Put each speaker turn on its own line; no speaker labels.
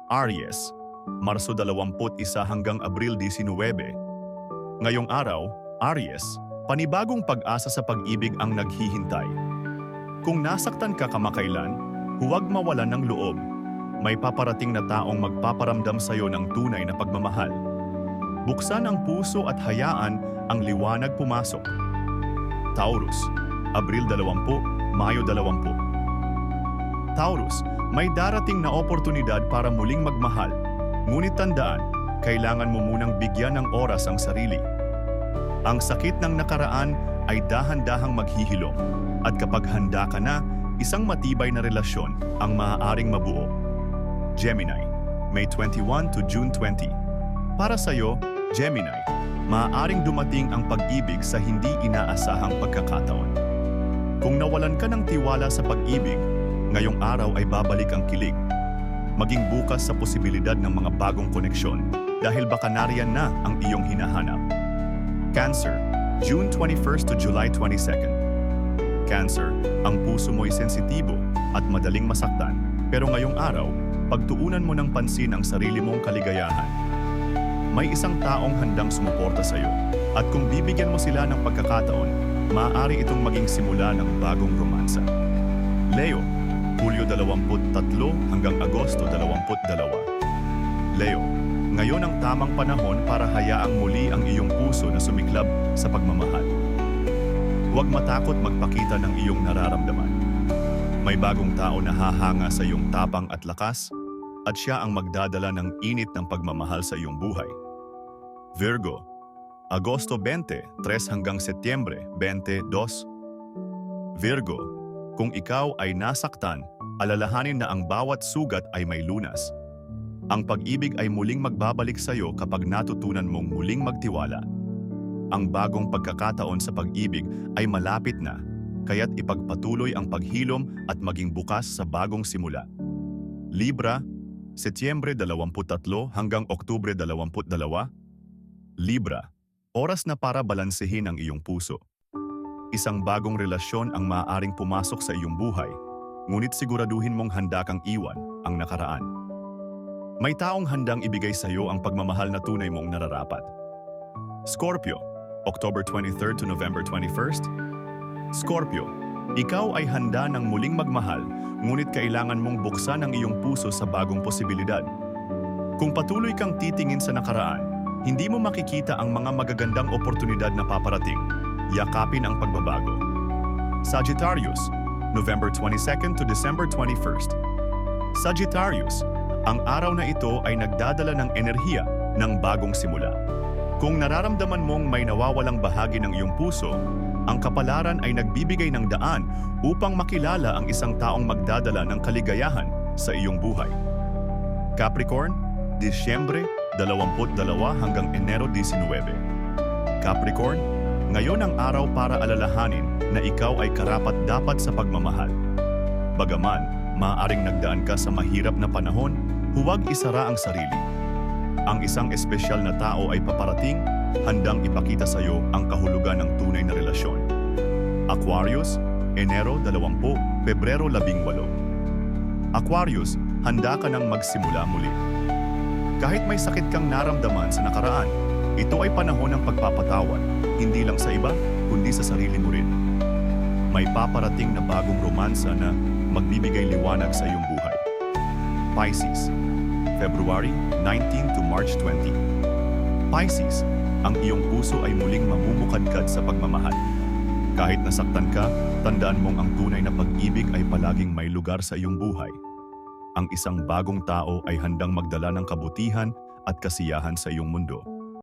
Aries, Marso 21 hanggang Abril 19. Ngayong araw, Aries, panibagong pag-asa sa pag-ibig ang naghihintay. Kung nasaktan ka kamakailan, huwag mawalan ng loob. May paparating na taong magpaparamdam sa iyo ng tunay na pagmamahal. Buksan ang puso at hayaan ang liwanag pumasok. Taurus, Abril 20, Mayo 20. Taurus, may darating na oportunidad para muling magmahal. Ngunit tandaan, kailangan mo munang bigyan ng oras ang sarili. Ang sakit ng nakaraan ay dahan-dahang maghihilom. At kapag handa ka na, isang matibay na relasyon ang maaaring mabuo. Gemini, May 21 to June 20. Para sa iyo, Gemini, maaaring dumating ang pag-ibig sa hindi inaasahang pagkakataon. Kung nawalan ka ng tiwala sa pag-ibig, ngayong araw ay babalik ang kilig. Maging bukas sa posibilidad ng mga bagong koneksyon dahil baka nariyan na ang iyong hinahanap. Cancer, June 21 to July 22. Cancer, ang puso mo'y sensitibo at madaling masaktan. Pero ngayong araw, pagtuunan mo ng pansin ang sarili mong kaligayahan. May isang taong handang sumuporta sa iyo. At kung bibigyan mo sila ng pagkakataon, maaari itong maging simula ng bagong romansa. Leo, Hulyo 23 hanggang Agosto 22. Leo, ngayon ang tamang panahon para hayaang muli ang iyong puso na sumiklab sa pagmamahal. Huwag matakot magpakita ng iyong nararamdaman. May bagong tao na hahanga sa iyong tapang at lakas, at siya ang magdadala ng init ng pagmamahal sa iyong buhay. Virgo, Agosto 20, 3 hanggang Setyembre 22. Virgo, kung ikaw ay nasaktan, alalahanin na ang bawat sugat ay may lunas. Ang pag-ibig ay muling magbabalik sa iyo kapag natutunan mong muling magtiwala. Ang bagong pagkakataon sa pag-ibig ay malapit na, kaya't ipagpatuloy ang paghilom at maging bukas sa bagong simula. Libra, Setyembre 23 hanggang Oktubre 22. Libra, oras na para balansehin ang iyong puso. Isang bagong relasyon ang maaaring pumasok sa iyong buhay, ngunit siguraduhin mong handa kang iwan ang nakaraan. May taong handang ibigay sa iyo ang pagmamahal na tunay mong nararapat. Scorpio, October 23 to November 21. Scorpio, ikaw ay handa ng muling magmahal, ngunit kailangan mong buksan ang iyong puso sa bagong posibilidad. Kung patuloy kang titingin sa nakaraan, hindi mo makikita ang mga magagandang oportunidad na paparating. Yakapin ang pagbabago. Sagittarius, November 22 to December 21. Sagittarius, ang araw na ito ay nagdadala ng enerhiya ng bagong simula. Kung nararamdaman mong may nawawalang bahagi ng iyong puso, ang kapalaran ay nagbibigay ng daan upang makilala ang isang taong magdadala ng kaligayahan sa iyong buhay. Capricorn, Disyembre 22 hanggang Enero 19. Capricorn, ngayon ang araw para alalahanin na ikaw ay karapat-dapat sa pagmamahal. Bagaman, maaaring nagdaan ka sa mahirap na panahon, huwag isara ang sarili. Ang isang espesyal na tao ay paparating, handang ipakita sa iyo ang kahulugan ng tunay na relasyon. Aquarius, Enero 20, Pebrero 18. Aquarius, handa ka nang magsimula muli. Kahit may sakit kang naramdaman sa nakaraan, ito ay panahon ng pagpapatawad, hindi lang sa iba, kundi sa sarili mo rin. May paparating na bagong romansa na magbibigay liwanag sa iyong buhay. Pisces, February 19 to March 20. Pisces, ang iyong puso ay muling mamumukadkad sa pagmamahal. Kahit nasaktan ka, tandaan mong ang tunay na pag-ibig ay palaging may lugar sa iyong buhay. Ang isang bagong tao ay handang magdala ng kabutihan at kasiyahan sa iyong mundo.